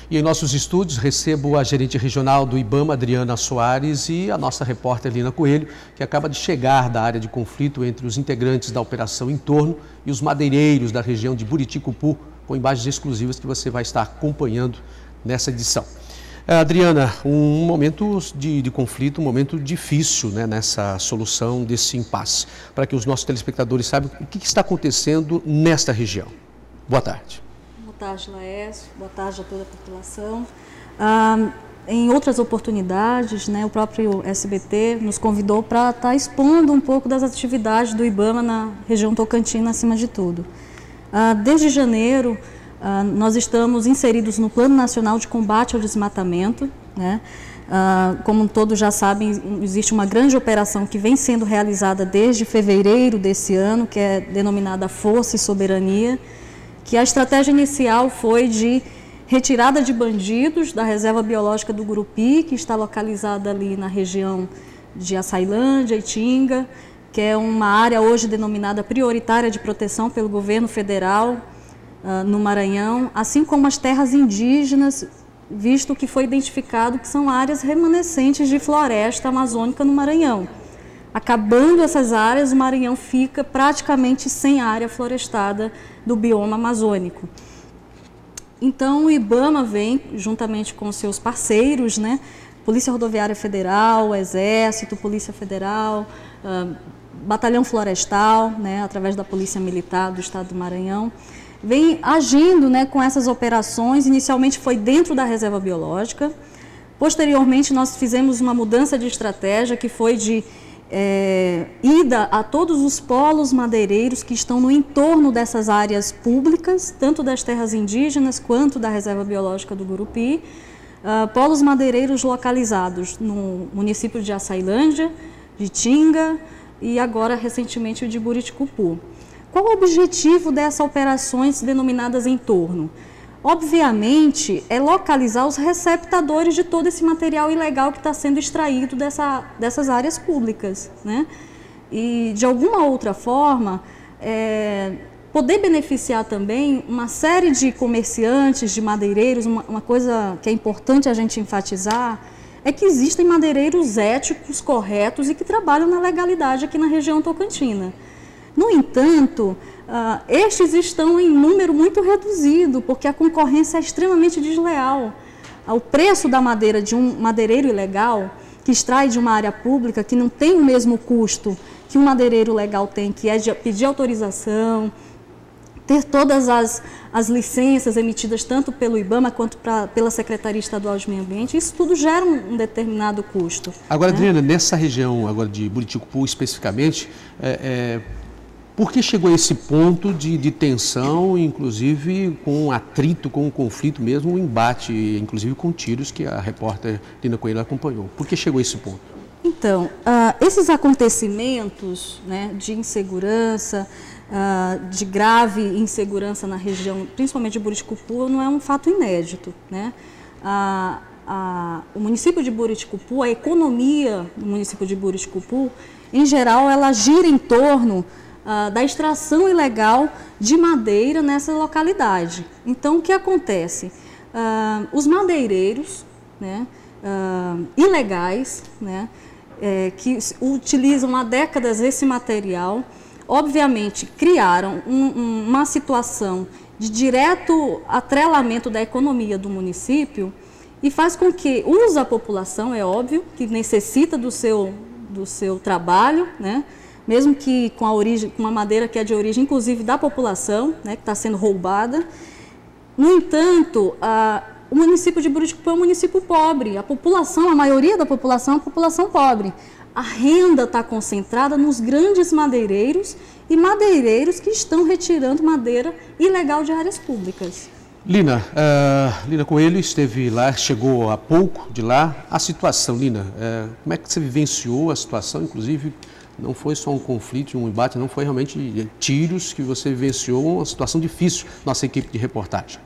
E em nossos estúdios recebo a gerente regional do IBAMA, Adriana Soares, e a nossa repórter Lina Coelho, que acaba de chegar da área de conflito entre os integrantes da Operação Entorno e os madeireiros da região de Buriticupu, com imagens exclusivas que você vai estar acompanhando nessa edição. Adriana, um momento de conflito, um momento difícil, né, nessa solução desse impasse, para que os nossos telespectadores saibam o que está acontecendo nesta região. Boa tarde. Boa tarde, Laércio. Boa tarde a toda a população. Em outras oportunidades, né, o próprio SBT nos convidou para estar expondo um pouco das atividades do IBAMA na região tocantina, acima de tudo. Desde janeiro, nós estamos inseridos no Plano Nacional de Combate ao Desmatamento, né? Como todos já sabem, existe uma grande operação que vem sendo realizada desde fevereiro desse ano, que é denominada Força e Soberania, que a estratégia inicial foi de retirada de bandidos da reserva biológica do Gurupi, que está localizada ali na região de Açailândia, Itinga, que é uma área hoje denominada prioritária de proteção pelo governo federal no Maranhão, assim como as terras indígenas, visto que foi identificado que são áreas remanescentes de floresta amazônica no Maranhão. Acabando essas áreas, o Maranhão fica praticamente sem área florestada do bioma amazônico. Então, o IBAMA vem, juntamente com seus parceiros, né, Polícia Rodoviária Federal, Exército, Polícia Federal, Batalhão Florestal, né, através da Polícia Militar do Estado do Maranhão, vem agindo, né, com essas operações. Inicialmente foi dentro da reserva biológica, posteriormente nós fizemos uma mudança de estratégia que foi de ida a todos os polos madeireiros que estão no entorno dessas áreas públicas, tanto das terras indígenas quanto da reserva biológica do Gurupi, polos madeireiros localizados no município de Açailândia, de Itinga e agora recentemente o de Buriticupu. Qual o objetivo dessas operações denominadas Entorno? Obviamente, é localizar os receptadores de todo esse material ilegal que está sendo extraído dessas áreas públicas, né? E, de alguma outra forma, poder beneficiar também uma série de comerciantes, de madeireiros. Uma coisa que é importante a gente enfatizar é que existem madeireiros éticos, corretos e que trabalham na legalidade aqui na região tocantina. No entanto, estes estão em número muito reduzido, porque a concorrência é extremamente desleal. O preço da madeira de um madeireiro ilegal, que extrai de uma área pública, que não tem o mesmo custo que um madeireiro legal tem, que é de pedir autorização, ter todas as licenças emitidas tanto pelo IBAMA quanto pela Secretaria Estadual de Meio Ambiente, isso tudo gera um determinado custo. Agora, né? Adriana, nessa região agora de Buriticupu especificamente, por que chegou a esse ponto de tensão, inclusive com atrito, com um conflito mesmo, um embate, inclusive com tiros que a repórter Lina Coelho acompanhou? Por que chegou a esse ponto? Então, esses acontecimentos, né, de insegurança, de grave insegurança na região, principalmente de Buriticupu, não é um fato inédito, né? O município de Buriticupu, a economia do município de Buriticupu, em geral, ela gira em torno da extração ilegal de madeira nessa localidade. Então, o que acontece? Os madeireiros, né, ilegais, né, que utilizam há décadas esse material, obviamente criaram uma situação de direto atrelamento da economia do município e faz com que usa a população, é óbvio, que necessita do seu trabalho, né, mesmo que com uma madeira que é de origem, inclusive, da população, né, que está sendo roubada. No entanto, o município de Buriticupu é um município pobre. A maioria da população é uma população pobre. A renda está concentrada nos grandes madeireiros e madeireiros que estão retirando madeira ilegal de áreas públicas. Lina Coelho esteve lá, chegou há pouco de lá. A situação, Lina, como é que você vivenciou a situação, inclusive? Não foi só um conflito, um embate, não foi realmente tiros que você vivenciou, uma situação difícil, nossa equipe de reportagem.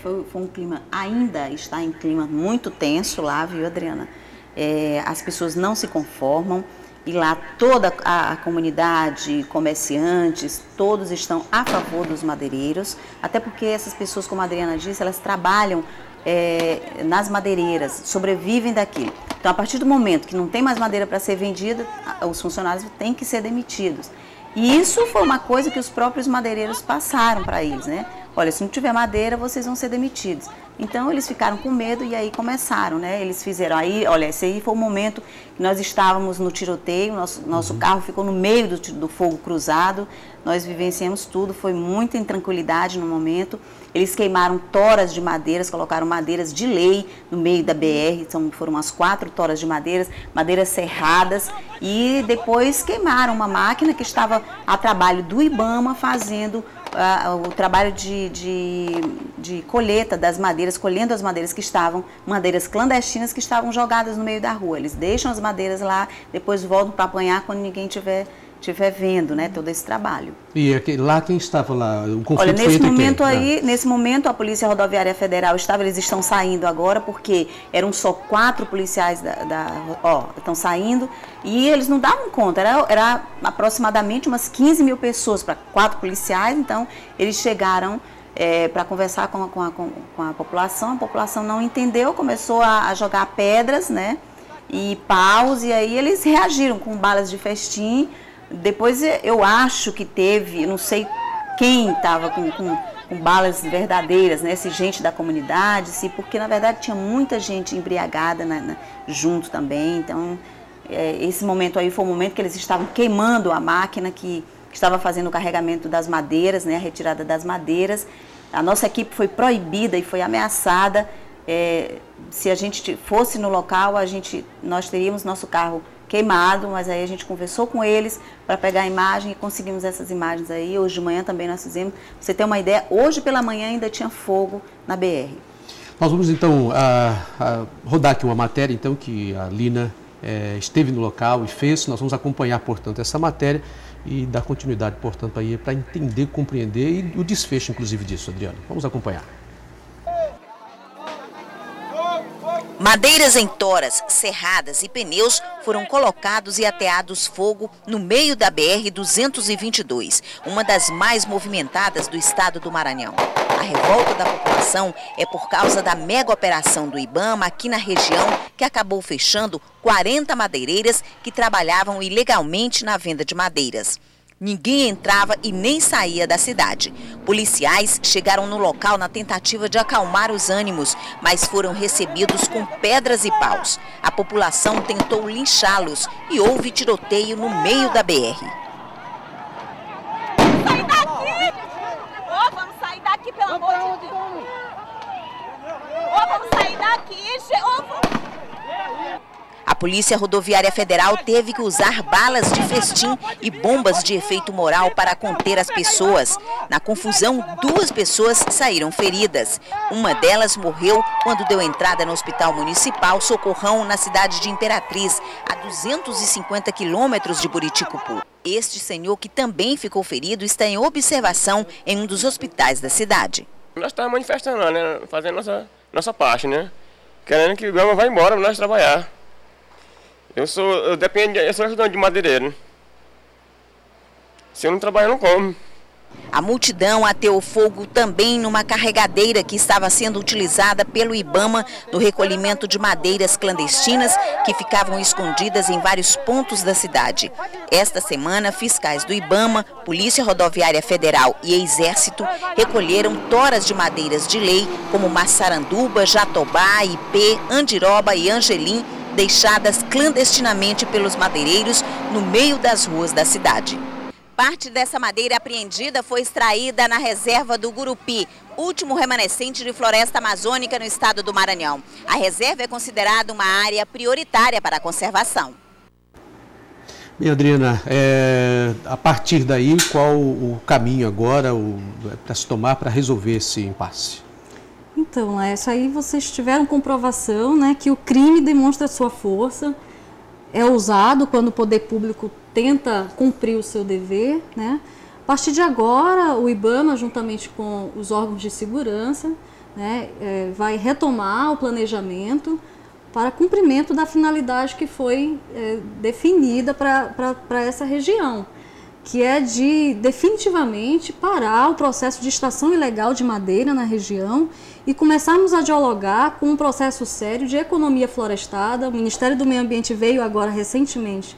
Foi um clima, ainda está em clima muito tenso lá, viu, Adriana? As pessoas não se conformam E lá toda a comunidade, comerciantes, todos estão a favor dos madeireiros, até porque essas pessoas, como a Adriana disse, elas trabalham nas madeireiras, sobrevivem daquilo. Então, a partir do momento que não tem mais madeira para ser vendida, os funcionários têm que ser demitidos. E isso foi uma coisa que os próprios madeireiros passaram para eles, né? Olha, se não tiver madeira, vocês vão ser demitidos. Então, eles ficaram com medo e aí começaram, né? Eles fizeram aí, olha, esse aí foi o momento que nós estávamos no tiroteio, nosso carro ficou no meio do fogo cruzado, nós vivenciamos tudo, foi muita intranquilidade no momento. Eles queimaram toras de madeiras, colocaram madeiras de lei no meio da BR, foram umas 4 toras de madeiras serradas, e depois queimaram uma máquina que estava a trabalho do IBAMA fazendo o trabalho de colheita das madeiras, colhendo as madeiras madeiras clandestinas que estavam jogadas no meio da rua. Eles deixam as madeiras lá, depois voltam para apanhar quando ninguém estiver vendo, né, todo esse trabalho. E lá quem estava lá? O conflito. Olha, nesse momento a Polícia Rodoviária Federal eles estão saindo agora, porque eram só 4 policiais estão saindo, e eles não davam conta, era aproximadamente umas 15 mil pessoas para 4 policiais, então eles chegaram para conversar com a população não entendeu, começou a jogar pedras, né, e paus, e aí eles reagiram com balas de festim. Depois eu acho que teve, não sei quem estava com balas verdadeiras, né? Se gente da comunidade, porque na verdade tinha muita gente embriagada junto também. Então, esse momento aí foi o momento que eles estavam queimando a máquina que estava fazendo o carregamento das madeiras, né? A retirada das madeiras. A nossa equipe foi proibida e foi ameaçada. Se a gente fosse no local, nós teríamos nosso carro queimado, mas aí a gente conversou com eles para pegar a imagem e conseguimos essas imagens aí. Hoje de manhã também nós fizemos. Pra você ter uma ideia, hoje pela manhã ainda tinha fogo na BR. Nós vamos então rodar aqui uma matéria então que a Lina esteve no local e fez. Nós vamos acompanhar, portanto, essa matéria e dar continuidade, portanto, aí para entender, compreender e o desfecho, inclusive, disso, Adriana. Vamos acompanhar. Madeiras em toras, serradas e pneus foram colocados e ateados fogo no meio da BR-222, uma das mais movimentadas do estado do Maranhão. A revolta da população é por causa da mega operação do IBAMA aqui na região, que acabou fechando 40 madeireiras que trabalhavam ilegalmente na venda de madeiras. Ninguém entrava e nem saía da cidade. Policiais chegaram no local na tentativa de acalmar os ânimos, mas foram recebidos com pedras e paus. A população tentou linchá-los e houve tiroteio no meio da BR. Sai daqui! Vamos sair daqui, pelo amor de Deus! Vamos sair daqui! A Polícia Rodoviária Federal teve que usar balas de festim e bombas de efeito moral para conter as pessoas. Na confusão, 2 pessoas saíram feridas. Uma delas morreu quando deu entrada no Hospital Municipal Socorrão, na cidade de Imperatriz, a 250 quilômetros de Buriticupu. Este senhor, que também ficou ferido, está em observação em um dos hospitais da cidade. Nós estamos manifestando lá, né? Fazendo nossa parte, né? Querendo que o IBAMA vá embora para nós trabalhar. Eu sou ajudante de madeireiro. Se eu não trabalhar, eu não como. A multidão ateou fogo também numa carregadeira que estava sendo utilizada pelo IBAMA no recolhimento de madeiras clandestinas que ficavam escondidas em vários pontos da cidade. Esta semana, fiscais do IBAMA, Polícia Rodoviária Federal e Exército recolheram toras de madeiras de lei como maçaranduba, jatobá, ipê, andiroba e angelim, deixadas clandestinamente pelos madeireiros no meio das ruas da cidade. Parte dessa madeira apreendida foi extraída na reserva do Gurupi, último remanescente de floresta amazônica no estado do Maranhão. A reserva é considerada uma área prioritária para a conservação. Bem, Adriana, a partir daí, qual o caminho agora para se tomar para resolver esse impasse? Então, isso aí vocês tiveram comprovação, né, que o crime demonstra sua força, é usado quando o poder público tenta cumprir o seu dever, né? A partir de agora, o IBAMA, juntamente com os órgãos de segurança, né, vai retomar o planejamento para cumprimento da finalidade que foi definida para essa região, que é de definitivamente parar o processo de extração ilegal de madeira na região e começarmos a dialogar com um processo sério de economia florestada. O Ministério do Meio Ambiente veio agora recentemente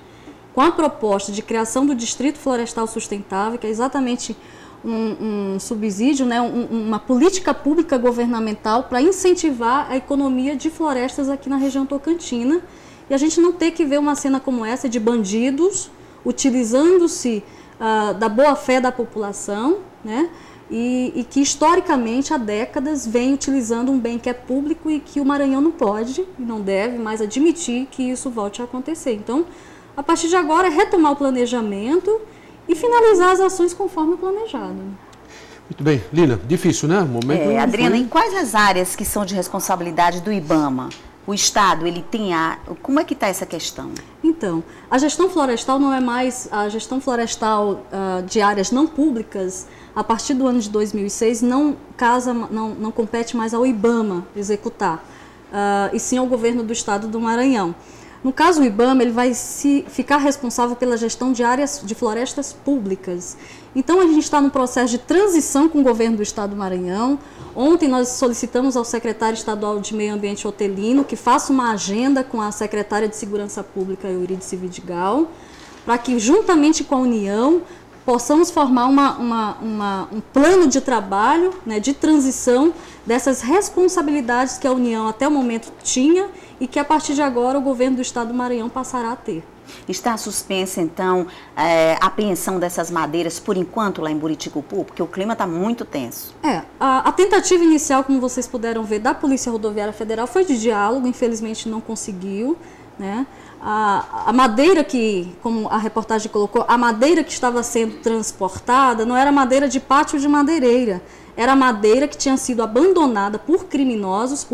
com a proposta de criação do Distrito Florestal Sustentável, que é exatamente um subsídio, né, uma política pública governamental para incentivar a economia de florestas aqui na região tocantina. E a gente não ter que ver uma cena como essa de bandidos utilizando-se da boa-fé da população, né, e que historicamente há décadas vem utilizando um bem que é público e que o Maranhão não pode e não deve mais admitir que isso volte a acontecer. Então, a partir de agora é retomar o planejamento e finalizar as ações conforme o planejado. Muito bem. Lina, difícil, né? Adriana, em quais as áreas que são de responsabilidade do IBAMA? O Estado, ele tem como é que está essa questão? Então, a gestão florestal não é mais a gestão florestal de áreas não públicas. A partir do ano de 2006, não compete mais ao IBAMA executar, e sim ao governo do Estado do Maranhão. No caso, o IBAMA ele vai ficar responsável pela gestão de áreas de florestas públicas. Então, a gente está num processo de transição com o governo do Estado do Maranhão. Ontem nós solicitamos ao secretário estadual de Meio Ambiente, Otelino, que faça uma agenda com a secretária de Segurança Pública, Eurídice Vidigal, para que, juntamente com a União, possamos formar um plano de trabalho, né, de transição dessas responsabilidades que a União até o momento tinha e que a partir de agora o governo do Estado do Maranhão passará a ter. Está suspensa, então, a apreensão dessas madeiras por enquanto lá em Buriticupu, porque o clima está muito tenso. A tentativa inicial, como vocês puderam ver, da Polícia Rodoviária Federal foi de diálogo, infelizmente não conseguiu, né? A madeira que, como a reportagem colocou, a madeira que estava sendo transportada não era madeira de pátio de madeireira, era madeira que tinha sido abandonada por criminosos,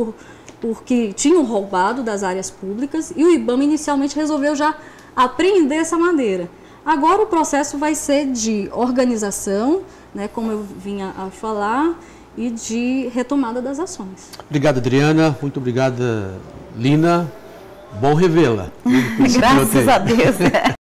porque tinham roubado das áreas públicas, e o IBAMA inicialmente resolveu já apreender essa madeira. Agora o processo vai ser de organização, né, como eu vinha a falar, e de retomada das ações. Obrigado, Adriana. Muito obrigada, Lina. Bom revê-la. Graças a Deus.